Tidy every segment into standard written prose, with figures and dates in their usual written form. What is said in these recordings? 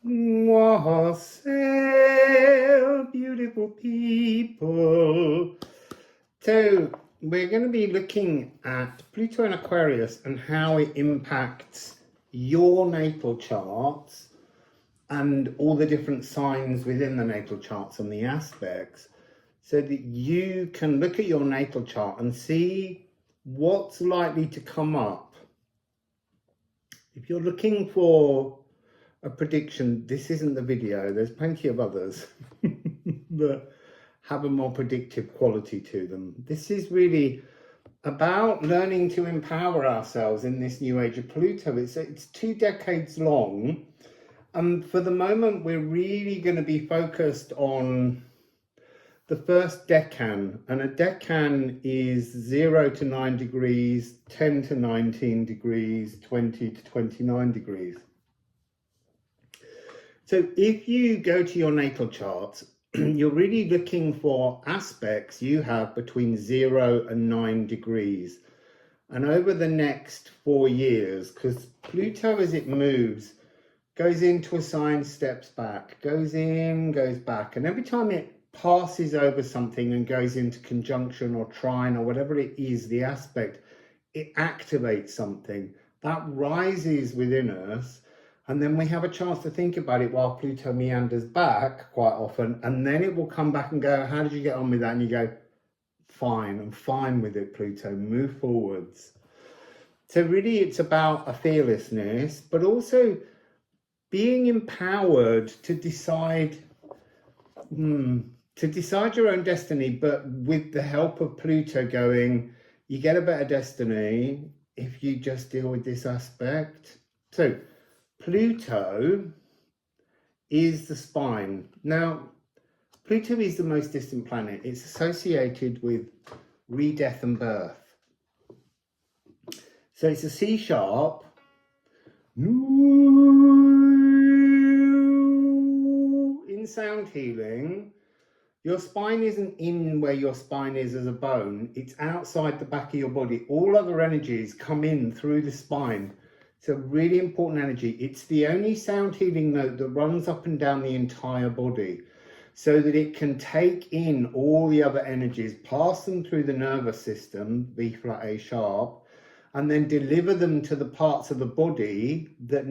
Wassail, beautiful people. So we're going to be looking at Pluto and Aquarius and how it impacts your natal charts and all the different signs within the natal charts and the aspects, so that you can look at your natal chart and see what's likely to come up. If you're looking for a prediction, this isn't the video. There's plenty of others that have a more predictive quality to them. This is really about learning to empower ourselves in this new age of Pluto. It's 2 decades long, and for the moment we're really going to be focused on the first decan, and a decan is 0 to 9 degrees, 10 to 19 degrees, 20 to 29 degrees. So if you go to your natal chart, you're really looking for aspects you have between 0 and 9 degrees. And over the next 4 years, because Pluto, as it moves, goes into a sign, steps back, goes in, goes back. And every time it passes over something and goes into conjunction or trine or whatever it is, the aspect, it activates something that rises within us. And then we have a chance to think about it while Pluto meanders back quite often. And then it will come back and go, how did you get on with that? And you go, fine, I'm fine with it, Pluto, move forwards. So really it's about a fearlessness, but also being empowered to decide your own destiny, but with the help of Pluto going, you get a better destiny if you just deal with this aspect. So Pluto is the spine. Now, Pluto is the most distant planet. It's associated with re-death and birth. So it's a C sharp. In sound healing, your spine isn't in where your spine is as a bone. It's outside the back of your body. All other energies come in through the spine. It's a really important energy. It's the only sound healing note that runs up and down the entire body, so that it can take in all the other energies, pass them through the nervous system, B flat A sharp, and then deliver them to the parts of the body that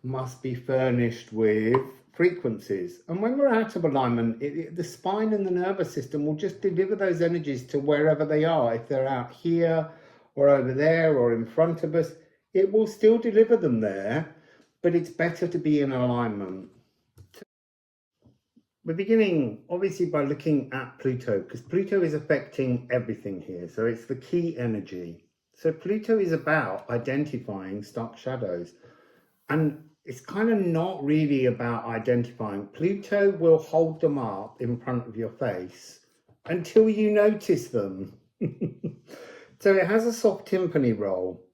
must be furnished with frequencies. And when we're out of alignment, the spine and the nervous system will just deliver those energies to wherever they are. If they're out here or over there or in front of us, it will still deliver them there, but it's better to be in alignment. We're beginning obviously by looking at Pluto, because Pluto is affecting everything here. So it's the key energy. So Pluto is about identifying stark shadows, and it's kind of not really about identifying. Pluto will hold them up in front of your face until you notice them. So it has a soft timpani role.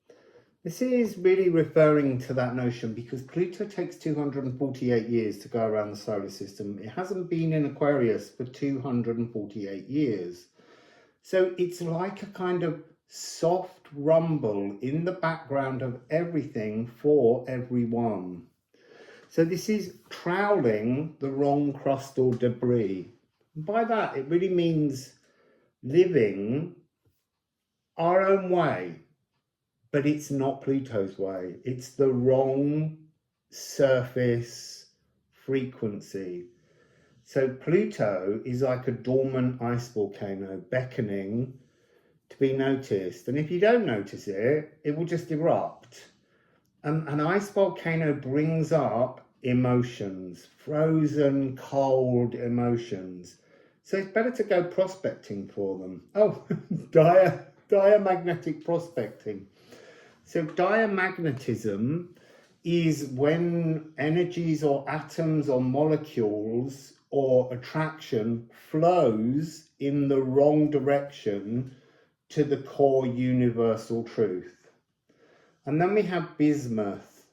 This is really referring to that notion because Pluto takes 248 years to go around the solar system. It hasn't been in Aquarius for 248 years. So it's like a kind of soft rumble in the background of everything for everyone. So this is troweling the wrong crust or debris. By that, it really means living our own way, but it's not Pluto's way. It's the wrong surface frequency. So Pluto is like a dormant ice volcano beckoning to be noticed. And if you don't notice it, it will just erupt. An ice volcano brings up emotions, frozen, cold emotions. So it's better to go prospecting for them. Oh, diamagnetic prospecting. So diamagnetism is when energies or atoms or molecules or attraction flows in the wrong direction to the core universal truth. And then we have bismuth,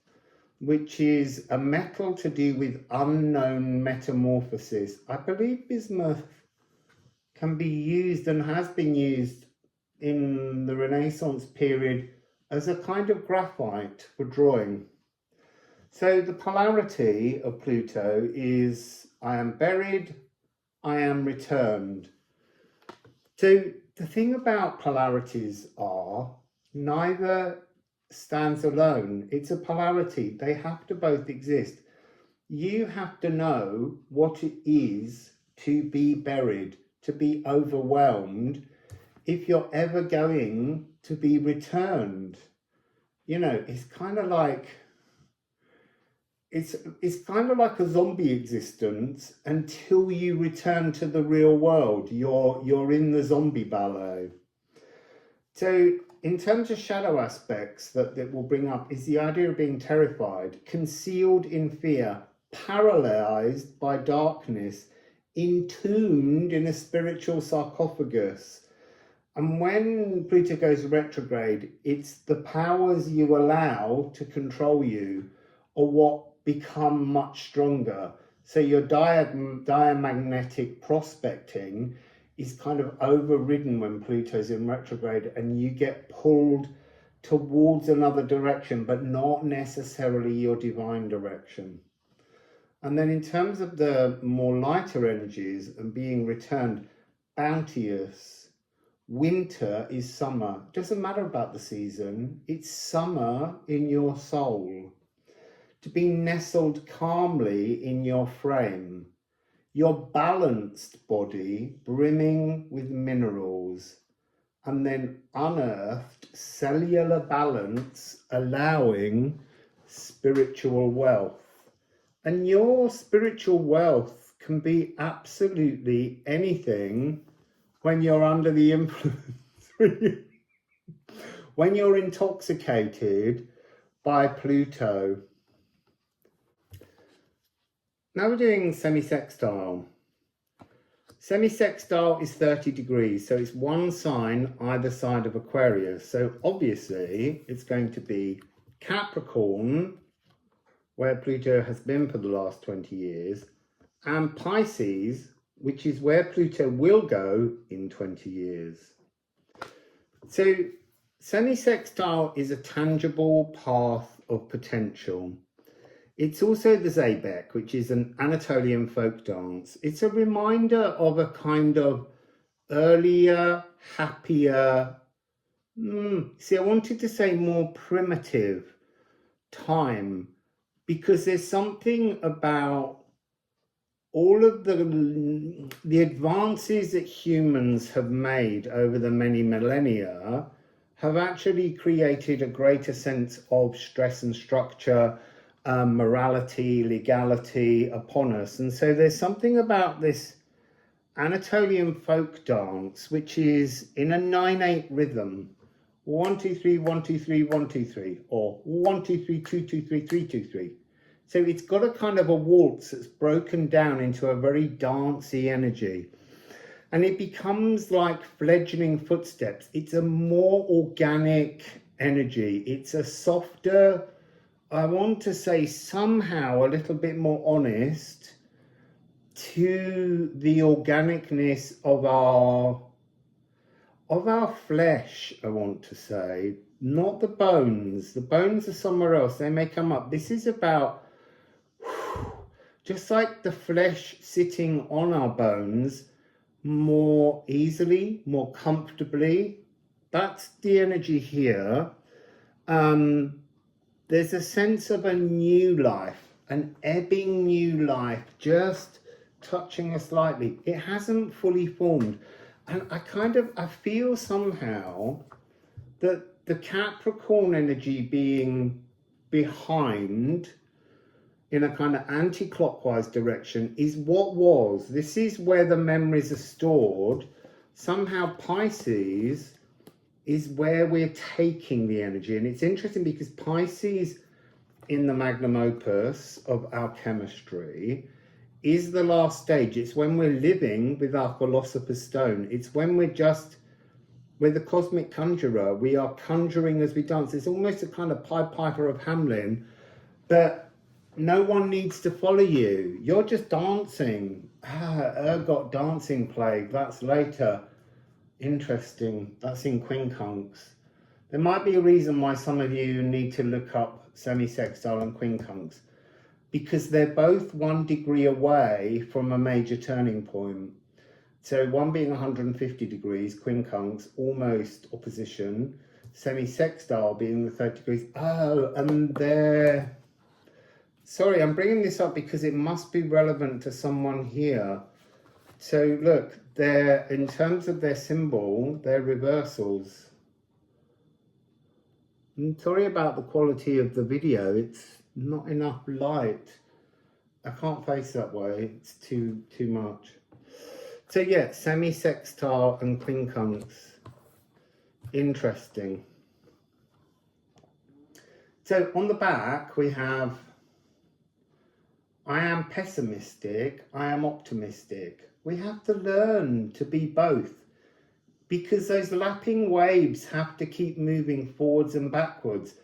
which is a metal to do with unknown metamorphosis. I believe bismuth can be used and has been used in the Renaissance period as a kind of graphite for drawing. So the polarity of Pluto is I am buried, I am returned. So the thing about polarities are neither stands alone. It's a polarity. They have to both exist. You have to know what it is to be buried, to be overwhelmed, if you're ever going to be returned. You know, it's kind of like it's kind of like a zombie existence until you return to the real world. You're in the zombie ballet. So in terms of shadow aspects that will bring up is the idea of being terrified, concealed in fear, paralyzed by darkness, entombed in a spiritual sarcophagus. And when Pluto goes retrograde, it's the powers you allow to control you or what become much stronger. So your diamagnetic prospecting is kind of overridden when Pluto's in retrograde, and you get pulled towards another direction, but not necessarily your divine direction. And then in terms of the more lighter energies and being returned, bounteous, winter is summer. Doesn't matter about the season, it's summer in your soul. To be nestled calmly in your frame, your balanced body brimming with minerals, and then unearthed cellular balance allowing spiritual wealth. And your spiritual wealth can be absolutely anything when you're under the influence, when you're intoxicated by Pluto. Now we're doing semisextile. Semisextile is 30 degrees, so it's one sign either side of Aquarius. So obviously it's going to be Capricorn, where Pluto has been for the last 20 years, and Pisces, which is where Pluto will go in 20 years. So semisextile is a tangible path of potential. It's also the Zabek, which is an Anatolian folk dance. It's a reminder of a kind of earlier, happier, I wanted to say more primitive time, because there's something about all of the advances that humans have made over the many millennia have actually created a greater sense of stress and structure, morality, legality upon us. And so there's something about this Anatolian folk dance, which is in a 9/8 rhythm, 1 2 3 1 2 3 1 2 3, or 1 2 3 2 2 3 3 2 3. So it's got a kind of a waltz that's broken down into a very dancey energy, and it becomes like fledgling footsteps. It's a more organic energy. It's a softer, I want to say somehow a little bit more honest to the organicness of our flesh, I want to say, not the bones. The bones are somewhere else. They may come up. This is about just like the flesh sitting on our bones more easily, more comfortably. That's the energy here. There's a sense of a new life, an ebbing new life, just touching us lightly. It hasn't fully formed. And I feel somehow that the Capricorn energy being behind in a kind of anti-clockwise direction is what was. This is where the memories are stored. Somehow Pisces is where we're taking the energy. And it's interesting because Pisces in the magnum opus of our chemistry is the last stage. It's when we're living with our philosopher's stone. It's when we're the cosmic conjurer. We are conjuring as we dance. It's almost a kind of Pied Piper of Hamelin, but no one needs to follow you. You're just dancing. Ergot dancing plague. That's later. Interesting. That's in Quincunx. There might be a reason why some of you need to look up semisextile and quincunx, because they're both 1 degree away from a major turning point. So one being 150 degrees, quincunx, almost opposition, semisextile being the 30 degrees. Oh, and they're... Sorry, I'm bringing this up because it must be relevant to someone here. So look, they're, in terms of their symbol, they're reversals. I'm sorry about the quality of the video, it's not enough light. I can't face that way, it's too much. So yeah, semisextile and quincunx, interesting. So on the back we have, I am pessimistic, I am optimistic. We have to learn to be both, because those lapping waves have to keep moving forwards and backwards,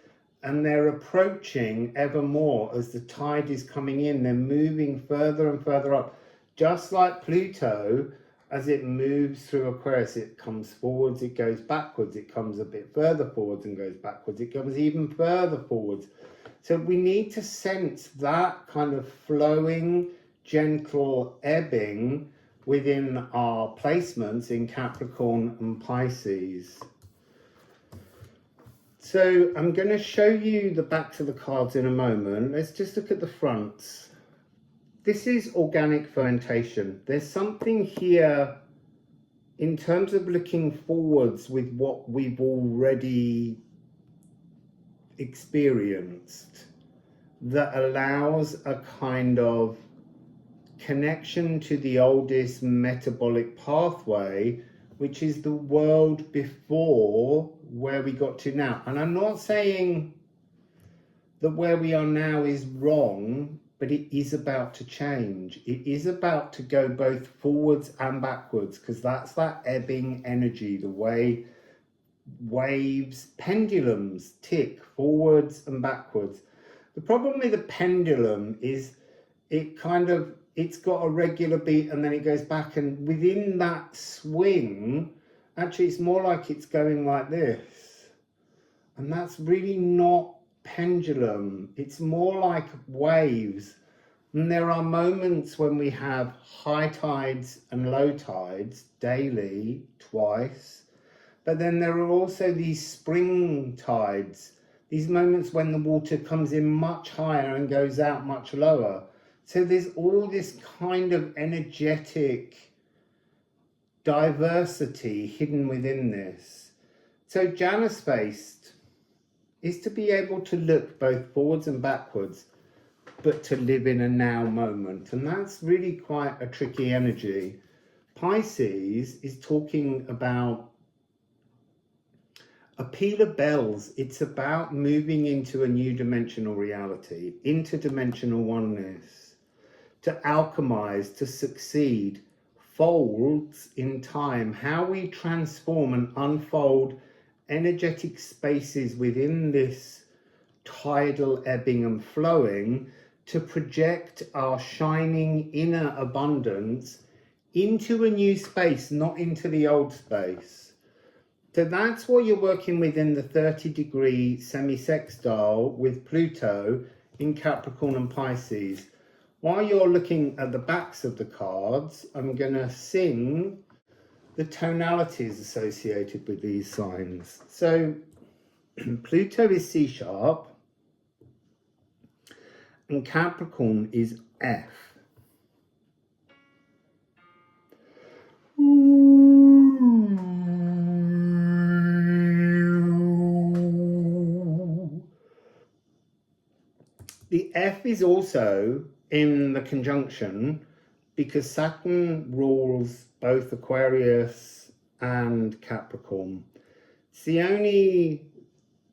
and they're approaching ever more as the tide is coming in. They're moving further and further up, just like Pluto. As it moves through Aquarius, it comes forwards, it goes backwards, it comes a bit further forwards and goes backwards, it goes even further forwards. So we need to sense that kind of flowing, gentle ebbing within our placements in Capricorn and Pisces. So I'm going to show you the backs of the cards in a moment. Let's just look at the fronts. This is organic fermentation. There's something here in terms of looking forwards with what we've already experienced that allows a kind of connection to the oldest metabolic pathway, which is the world before where we got to now. And I'm not saying that where we are now is wrong, but it is about to change. It is about to go both forwards and backwards, because that's that ebbing energy, the way waves, pendulums tick forwards and backwards. The problem with the pendulum is it's got a regular beat and then it goes back, and within that swing, actually it's more like it's going like this. And that's really not pendulum. It's more like waves. And there are moments when we have high tides and low tides daily, twice. But then there are also these spring tides, these moments when the water comes in much higher and goes out much lower. So there's all this kind of energetic diversity hidden within this. So Janus faced is to be able to look both forwards and backwards, but to live in a now moment. And that's really quite a tricky energy. Pisces is talking about a peal of bells. It's about moving into a new dimensional reality, interdimensional oneness, to alchemize, to succeed, folds in time, how we transform and unfold energetic spaces within this tidal ebbing and flowing to project our shining inner abundance into a new space, not into the old space. So that's what you're working with in the 30-degree semisextile with Pluto in Capricorn and Pisces. While you're looking at the backs of the cards, I'm going to sing the tonalities associated with these signs. So Pluto is C sharp and Capricorn is F. The F is also in the conjunction because Saturn rules both Aquarius and Capricorn. It's the only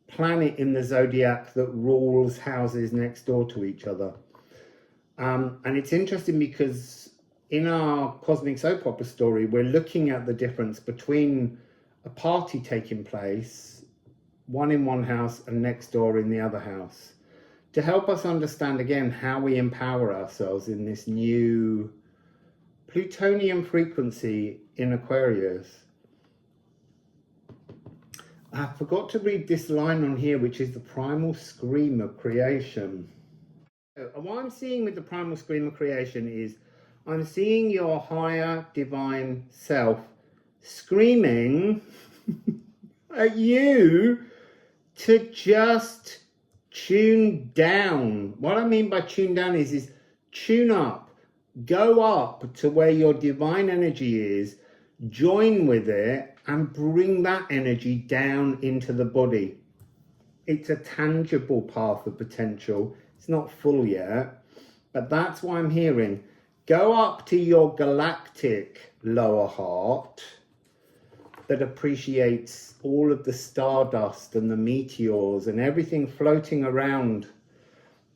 planet in the zodiac that rules houses next door to each other. And it's interesting because in our cosmic soap opera story, we're looking at the difference between a party taking place, one in one house and next door in the other house, to help us understand again how we empower ourselves in this new Plutonian frequency in Aquarius. I forgot to read this line on here, which is the primal scream of creation. What I'm seeing with the primal scream of creation is I'm seeing your higher divine self screaming at you to just tune down. What I mean by tune down is tune up, go up to where your divine energy is, join with it, and bring that energy down into the body. It's a tangible path of potential. It's not full yet, but that's what I'm hearing. Go up to your galactic lower heart that appreciates all of the stardust and the meteors and everything floating around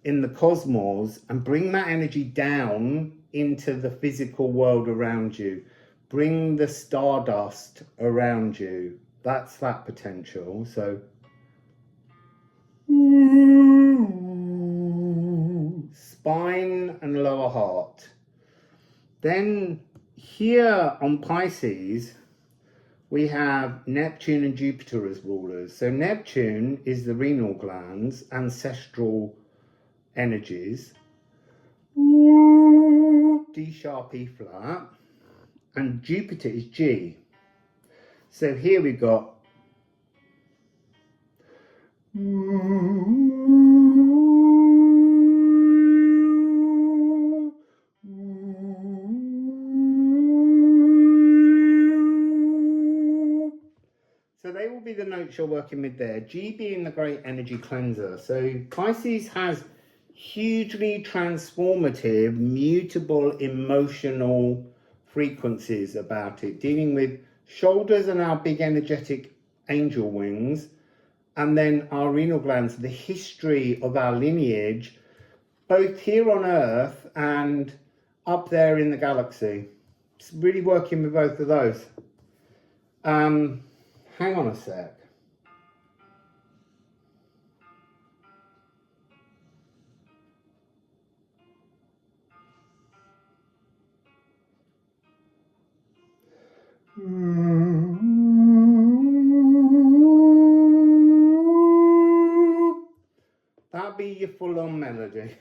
in the cosmos, and bring that energy down into the physical world around you. Bring the stardust around you. That's that potential. So spine and lower heart. Then here on Pisces, we have Neptune and Jupiter as rulers. So Neptune is the renal glands, ancestral energies, D sharp, E flat, and Jupiter is G. So here we've got so they will be the notes you're working with there. G being the great energy cleanser. So Pisces has hugely transformative, mutable, emotional frequencies about it, dealing with shoulders and our big energetic angel wings, and then our renal glands, the history of our lineage, both here on Earth and up there in the galaxy. It's really working with both of those. Hang on a sec. That'll be your full-on melody.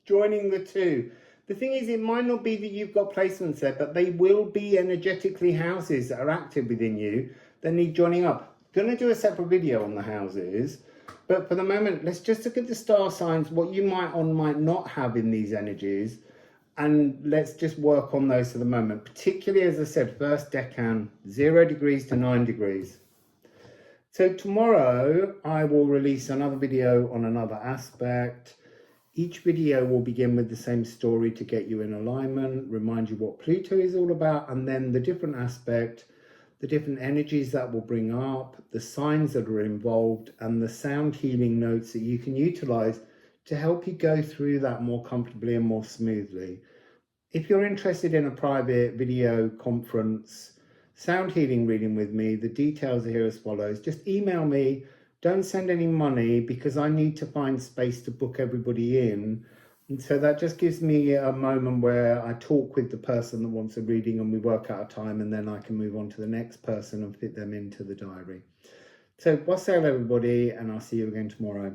Joining the two. The thing is, it might not be that you've got placements there, but they will be energetically houses that are active within you that need joining up. Going to do a separate video on the houses, but for the moment, let's just look at the star signs, what you might or might not have in these energies, and let's just work on those for the moment. Particularly, as I said, first decan, 0 degrees to 9 degrees. So tomorrow, I will release another video on another aspect. Each video will begin with the same story to get you in alignment, remind you what Pluto is all about, and then the different aspect, the different energies that will bring up, the signs that are involved, and the sound healing notes that you can utilize to help you go through that more comfortably and more smoothly. If you're interested in a private video conference sound healing reading with me, the details are here as follows. Just email me. Don't send any money because I need to find space to book everybody in. And so that just gives me a moment where I talk with the person that wants a reading and we work out a time, and then I can move on to the next person and fit them into the diary. So wassail everybody, and I'll see you again tomorrow.